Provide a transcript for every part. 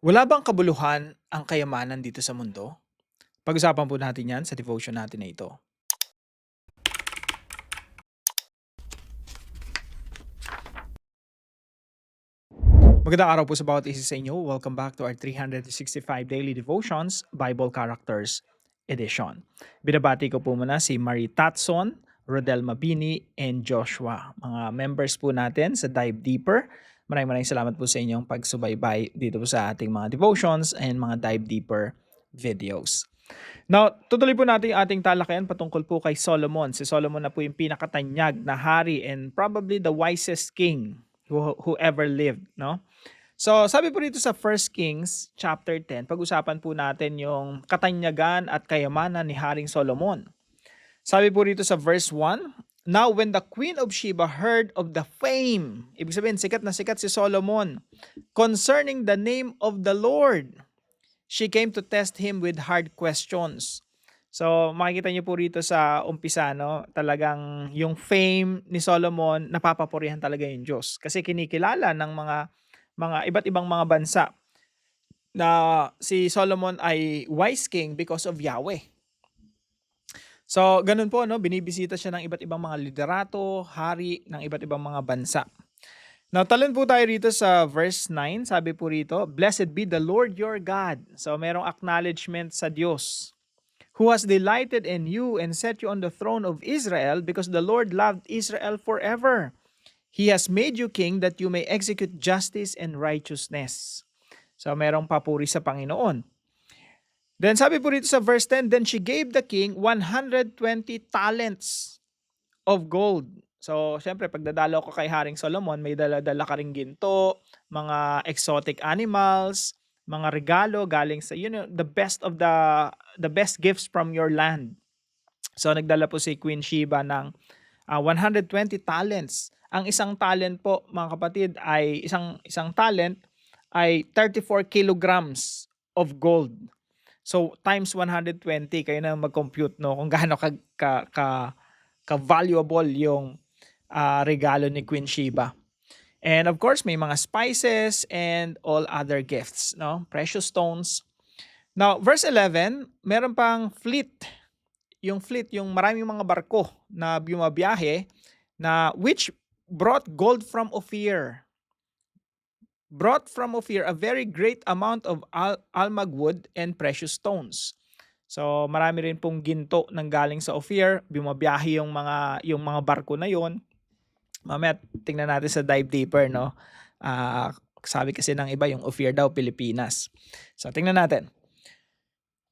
Wala bang kabuluhan ang kayamanan dito sa mundo? Pag-usapan po natin 'yan sa devotion natin na ito. Magandang araw po sa bawat isa sa inyo. Welcome back to our 365 Daily Devotions Bible Characters Edition. Binabati ko po muna si Marie Tatson, Rodel Mabini, and Joshua. Mga members po natin sa Dive Deeper. Maraming salamat po sa inyong pagsubaybay dito po sa ating mga devotions and mga Dive Deeper videos. Now, tutuloy po natin yung ating talakayan patungkol po kay Solomon. Si Solomon na po yung pinakatanyag na hari and probably the wisest king who ever lived, no? So, sabi po dito sa First Kings chapter 10, pag-usapan po natin yung katanyagan at kayamanan ni Haring Solomon. Sabi po dito sa verse 1, "Now when the Queen of Sheba heard of the fame," ibig sabihin sikat na sikat si Solomon, "concerning the name of the Lord, she came to test him with hard questions." So, makikita niyo po rito sa umpisa, no, talagang yung fame ni Solomon, napapapurihan talaga yung Diyos. Kasi kinikilala ng mga iba't ibang mga bansa na si Solomon ay wise king because of Yahweh. So, ganun po, no, binibisita siya ng iba't ibang mga liderato, hari ng iba't ibang mga bansa. Now, talon po tayo rito sa verse 9. Sabi po rito, "Blessed be the Lord your God." So, merong acknowledgement sa Diyos, "who has delighted in you and set you on the throne of Israel, because the Lord loved Israel forever. He has made you king that you may execute justice and righteousness." So, merong papuri sa Panginoon. Then, sabi po rito sa verse 10, "Then she gave the king 120 talents of gold." So, syempre, pagdadalaw ko kay Haring Solomon, may dala-dala ka ring ginto, mga exotic animals, mga regalo galing sa, the best of the best gifts from your land. So, nagdala po si Queen Sheba ng 120 talents. Ang isang talent po, mga kapatid, ay isang talent ay 34 kilograms of gold. So, times 120, kayo na mag-compute, no, kung gaano ka-valuable yung regalo ni Queen Sheba. And of course, may mga spices and all other gifts, no? Precious stones. Now, verse 11, meron pang fleet. Yung fleet, yung maraming mga barko na bumabiyahe na which brought gold from Ophir. Brought from Ophir a very great amount of almag wood and precious stones. So, marami rin pong ginto nang galing sa Ophir, bumabiyahe yung mga barko na yon. Mamaya tingnan natin sa Dive Deeper, no? Sabi kasi ng iba yung Ophir daw Pilipinas. So, tingnan natin.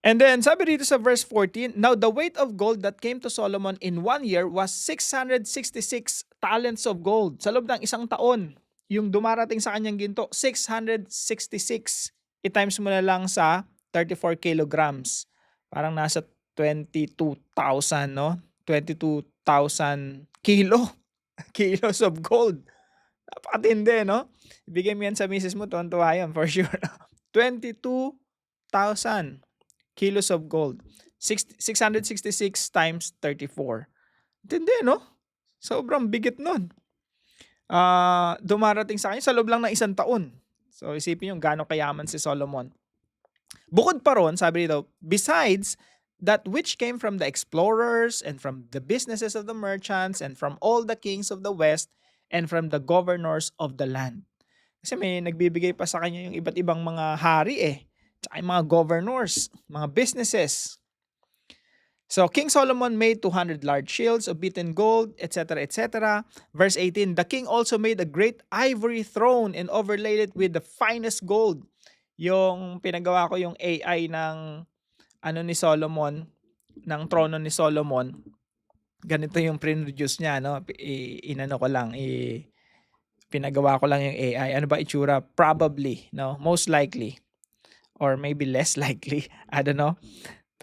And then, sabi dito sa verse 14, "Now the weight of gold that came to Solomon in 1 year was 666 talents of gold." Sa loob ng isang taon, yung dumarating sa kanyang ginto, 666. I-times mo na lang sa 34 kilograms. Parang nasa 22,000, no? 22,000 kilos of gold. Napakatindi, no? Ibigay mo yan sa misis mo, tuwan-tuwa yan for sure. 22,000 kilos of gold. 666 times 34. Tindi, no? Sobrang bigat nun. Dumarating sa kanya sa loob lang ng isang taon. So, isipin yung gaano kayaman si Solomon. Bukod pa ron, sabi dito, "Besides that which came from the explorers and from the businesses of the merchants and from all the kings of the west and from the governors of the land." Kasi may nagbibigay pa sa kanya yung iba't ibang mga hari tsaka yung mga governors, mga businesses. So, King Solomon made 200 large shields of beaten gold, etc., etc. Verse 18, "The king also made a great ivory throne and overlaid it with the finest gold." Yung pinagawa ko yung AI ng ni Solomon, ng trono ni Solomon. Ganito yung pre-produce niya, no? Inano ko lang, pinagawa ko lang yung AI. Ano ba itsura? Probably, no? Most likely. Or maybe less likely. I don't know.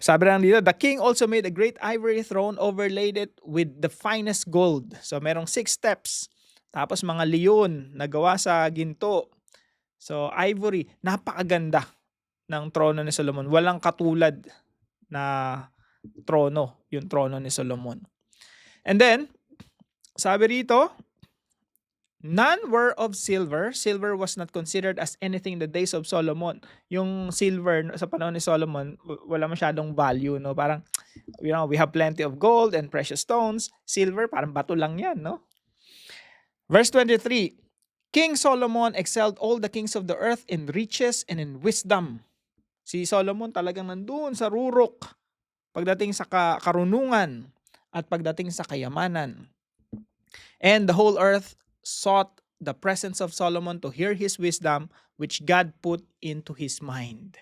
Sabi lang dito, "The king also made a great ivory throne, overlaid it with the finest gold." So, merong 6 steps. Tapos mga leon na gawa sa ginto. So, ivory. Napakaganda ng trono ni Solomon. Walang katulad na trono, yung trono ni Solomon. And then, sabi rito, None were of silver. Silver was not considered as anything in the days of Solomon. Yung silver sa panahon ni Solomon, wala masyadong value, no? Parang, we have plenty of gold and precious stones. Silver, parang bato lang yan, no? Verse 23, King Solomon excelled all the kings of the earth in riches and in wisdom. Si Solomon talagang nandun sa rurok pagdating sa karunungan at pagdating sa kayamanan. And the whole earth sought the presence of Solomon to hear his wisdom which God put into his mind.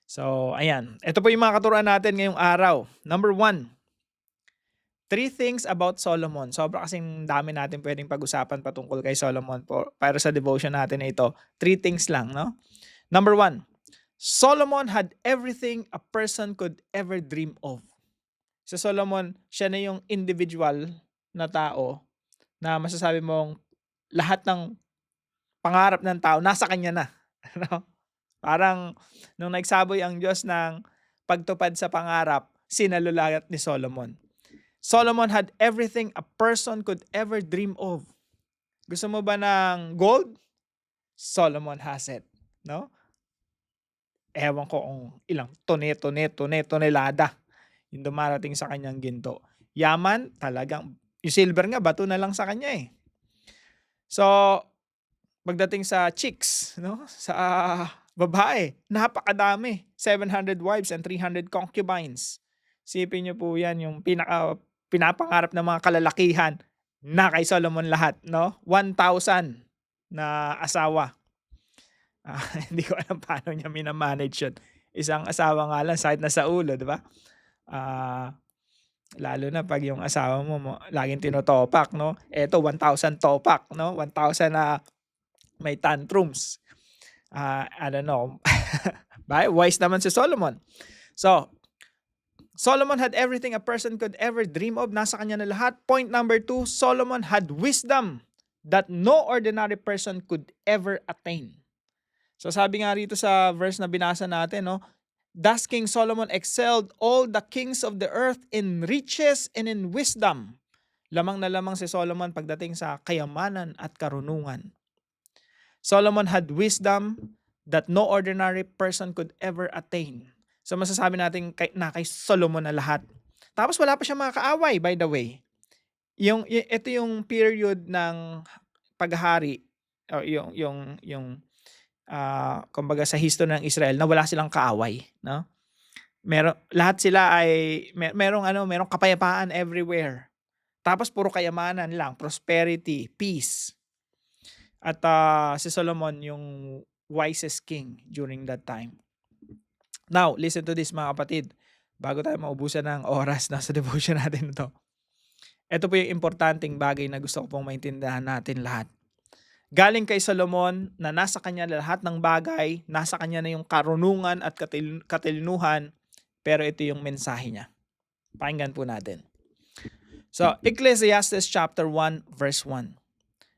So, ayan. Ito po yung mga katuruan natin ngayong araw. Number 1, 3 things about Solomon. Sobra kasing dami natin pwedeng pag-usapan patungkol kay Solomon para sa devotion natin na ito. 3 things lang, no? Number 1, Solomon had everything a person could ever dream of. Sa Solomon, siya na yung individual na tao na masasabi mong lahat ng pangarap ng tao nasa kanya na. No? Parang nung nagsaboy ang Diyos ng pagtupad sa pangarap, sinalulagat ni Solomon. Solomon had everything a person could ever dream of. Gusto mo ba ng gold? Solomon has it. No? Ewan ko kung ilang tonelada yung dumarating sa kanyang ginto. Yaman, talagang yung silver nga, bato na lang sa kanya eh. So, pagdating sa chicks, no? Sa babae, napakadami. 700 wives and 300 concubines. Sipin niyo po yan, yung pinapangarap ng mga kalalakihan na kay Solomon lahat, no? 1,000 na asawa. Hindi ko alam paano niya minamanage yun. Isang asawa nga lang, sakit na sa ulo, di ba? Lalo na pag yung asawa mo laging tinotopak, no? Eto 1,000 topak, no? 1,000 na may tantrums. I don't know. Wise naman si Solomon. So, Solomon had everything a person could ever dream of. Nasa kanya na lahat. Point number 2, Solomon had wisdom that no ordinary person could ever attain. So sabi nga rito sa verse na binasa natin, no? Thus King Solomon excelled all the kings of the earth in riches and in wisdom. Lamang na lamang si Solomon pagdating sa kayamanan at karunungan. Solomon had wisdom that no ordinary person could ever attain. So masasabi natin na kay Solomon na lahat. Tapos wala pa siya mga kaaway, by the way. Ito yung period ng paghahari, kumbaga sa history ng Israel na wala silang kaaway, no? Lahat sila ay merong kapayapaan everywhere. Tapos puro kayamanan lang, prosperity, peace. At si Solomon yung wisest king during that time. Now, listen to this mga kapatid. Bago tayo maubusan ng oras na sa devotion natin ito. Ito po yung importanteng bagay na gusto ko pong maintindihan natin lahat. Galing kay Solomon na nasa kanya lahat ng bagay, nasa kanya na yung karunungan at katilinuhan, pero ito yung mensahe niya. Pakinggan po natin. So, Ecclesiastes chapter 1 verse 1.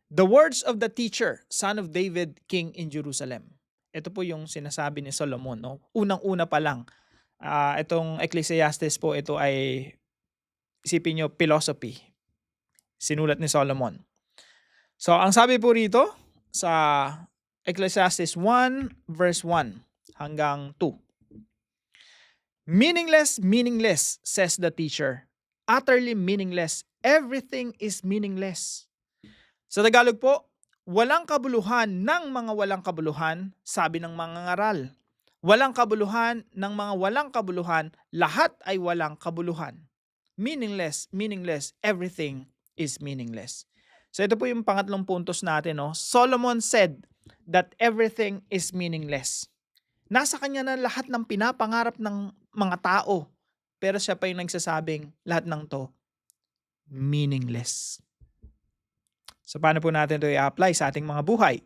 The words of the teacher, son of David, king in Jerusalem. Ito po yung sinasabi ni Solomon. No? Unang-una pa lang, itong Ecclesiastes po, ito ay, isipin nyo, philosophy. Sinulat ni Solomon. So, ang sabi po rito sa Ecclesiastes 1 verse 1 hanggang 2. Meaningless, says the teacher. Utterly meaningless. Everything is meaningless. Sa Tagalog po, walang kabuluhan ng mga walang kabuluhan, sabi ng mga ngaral. Walang kabuluhan ng mga walang kabuluhan, lahat ay walang kabuluhan. Meaningless, everything is meaningless. So ito po yung pangatlong puntos natin. No? Solomon said that everything is meaningless. Nasa kanya na lahat ng pinapangarap ng mga tao. Pero siya pa yung nagsasabing lahat ng to meaningless. So paano po natin ito i-apply sa ating mga buhay?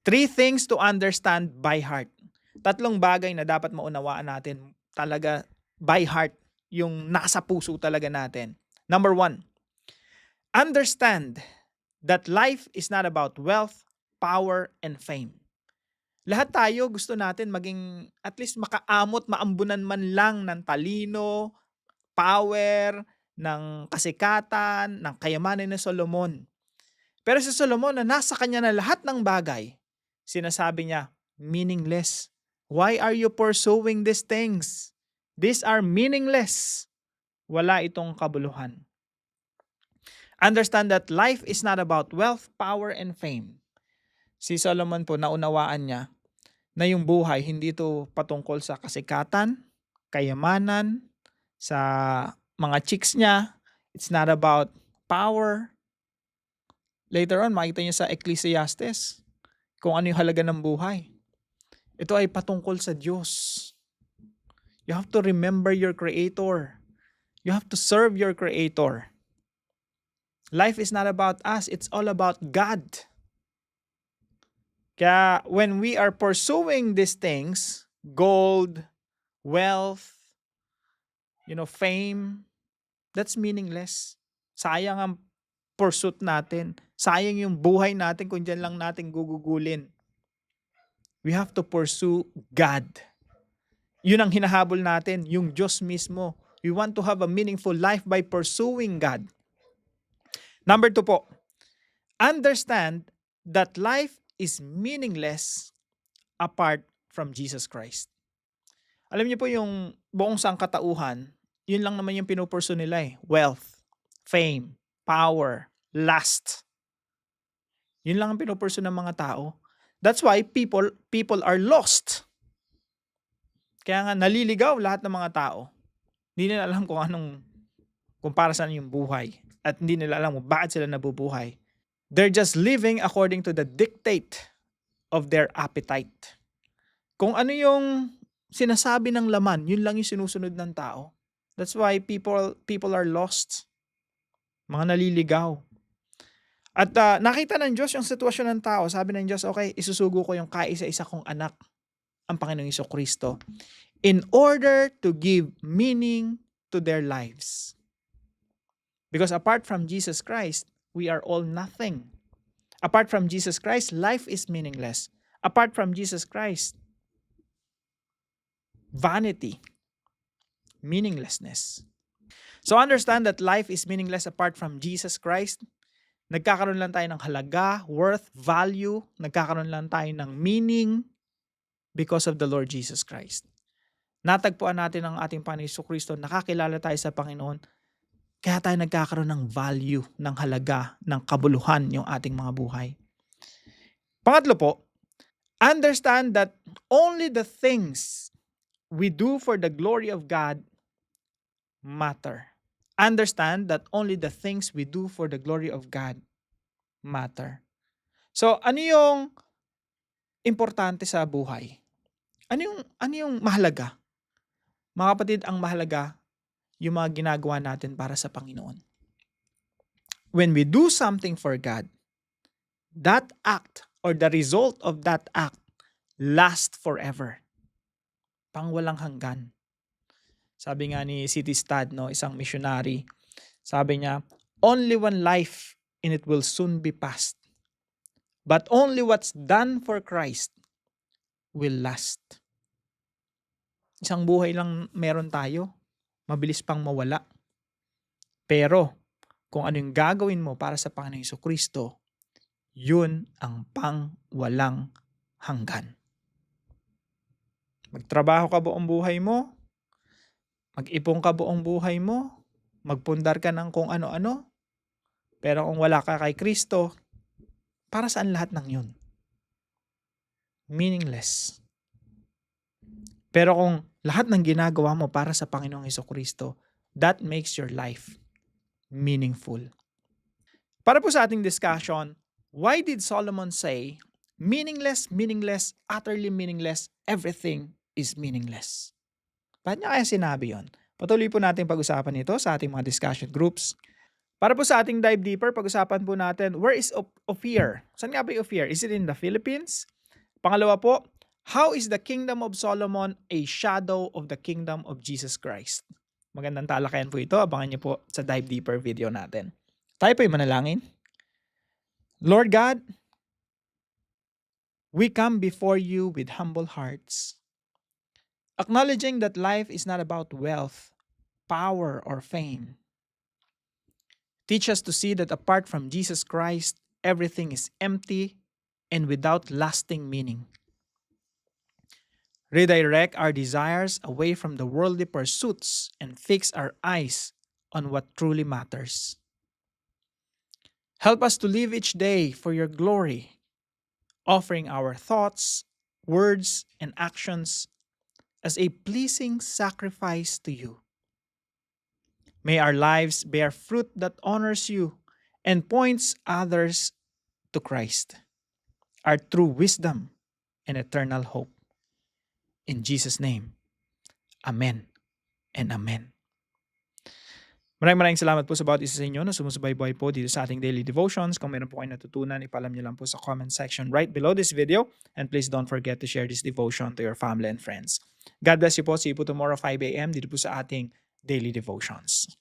3 things to understand by heart. 3 bagay na dapat maunawaan natin talaga by heart. Yung nasa puso talaga natin. Number 1. Understand that life is not about wealth, power, and fame. Lahat tayo gusto natin maging at least makaamot, maambunan man lang ng talino, power, ng kasikatan, ng kayamanan ni Solomon. Pero si Solomon na nasa kanya na lahat ng bagay, sinasabi niya, meaningless. Why are you pursuing these things? These are meaningless. Wala itong kabuluhan. Understand that life is not about wealth, power, and fame. Si Solomon po, naunawaan niya na yung buhay, hindi ito patungkol sa kasikatan, kayamanan, sa mga chicks niya. It's not about power. Later on, makita niyo sa Ecclesiastes kung ano yung halaga ng buhay. Ito ay patungkol sa Diyos. You have to remember your Creator. You have to serve your Creator. Life is not about us. It's all about God. Kaya when we are pursuing these things, gold, wealth, fame, that's meaningless. Sayang ang pursuit natin. Sayang yung buhay natin kung dyan lang natin gugugulin. We have to pursue God. Yun ang hinahabol natin, yung Diyos mismo. We want to have a meaningful life by pursuing God. Number 2 po, understand that life is meaningless apart from Jesus Christ. Alam niyo po yung buong sangkatauhan, yun lang naman yung pinupursu nila eh. Wealth, fame, power, lust. Yun lang ang pinupursu ng mga tao. That's why people are lost. Kaya nga naliligaw lahat ng mga tao. Hindi nila alam kung para saan yung buhay. At hindi nila alam kung bakit sila nabubuhay. They're just living according to the dictate of their appetite. Kung ano yung sinasabi ng laman, yun lang yung sinusunod ng tao. That's why people are lost. Mga naliligaw. At nakita ng Diyos yung sitwasyon ng tao. Sabi ng Diyos, okay, isusugo ko yung kaisa-isa kong anak, ang Panginoong Jesucristo, in order to give meaning to their lives. Because apart from Jesus Christ, we are all nothing. Apart from Jesus Christ, life is meaningless. Apart from Jesus Christ, vanity, meaninglessness. So understand that life is meaningless apart from Jesus Christ. Nagkakaroon lang tayo ng halaga, worth, value. Nagkakaroon lang tayo ng meaning because of the Lord Jesus Christ. Natagpuan natin ang ating Panginoon Jesucristo, nakakilala tayo sa Panginoon, kaya tayo nagkakaroon ng value, ng halaga, ng kabuluhan yung ating mga buhay. Pangatlo po, understand that only the things we do for the glory of God matter. Understand that only the things we do for the glory of God matter. So, ano yung importante sa buhay? Ano yung mahalaga? Mga kapatid, ang mahalaga, yung mga ginagawa natin para sa Panginoon. When we do something for God, that act or the result of that act lasts forever. Pangwalang hanggan. Sabi nga ni C.T. Studd, isang missionary, sabi niya, only one life and it will soon be past. But only what's done for Christ will last. Isang buhay lang meron tayo. Mabilis pang mawala. Pero, kung ano yung gagawin mo para sa Panginoong Jesucristo, yun ang pangwalang hanggan. Magtrabaho ka buong buhay mo, mag-ipon ka buong buhay mo, magpundar ka ng kung ano-ano, pero kung wala ka kay Kristo, para saan lahat ng yun? Meaningless. Pero kung lahat ng ginagawa mo para sa Panginoong Jesucristo, that makes your life meaningful. Para po sa ating discussion, why did Solomon say, meaningless, meaningless, utterly meaningless, everything is meaningless? Bakit niya kaya sinabi yon? Patuloy po natin pag-usapan ito sa ating mga discussion groups. Para po sa ating dive deeper, pag-usapan po natin, where is Ophir? Saan nga ba yung Ophir? Is it in the Philippines? Pangalawa po, how is the kingdom of Solomon a shadow of the kingdom of Jesus Christ? Magandang talakayan po ito. Abangan niyo po sa dive deeper video natin. Tayo po yung manalangin. Lord God, we come before you with humble hearts, acknowledging that life is not about wealth, power, or fame. Teach us to see that apart from Jesus Christ, everything is empty and without lasting meaning. Redirect our desires away from the worldly pursuits and fix our eyes on what truly matters. Help us to live each day for your glory, offering our thoughts, words, and actions as a pleasing sacrifice to you. May our lives bear fruit that honors you and points others to Christ, our true wisdom and eternal hope. In Jesus' name, Amen and Amen. Maraming salamat po sa bawat isa sa inyo na sumusubaybay po dito sa ating daily devotions. Kung meron po kayo natutunan, ipalam nyo lang po sa comment section right below this video. And please don't forget to share this devotion to your family and friends. God bless you po. See you po tomorrow 5 a.m. dito po sa ating daily devotions.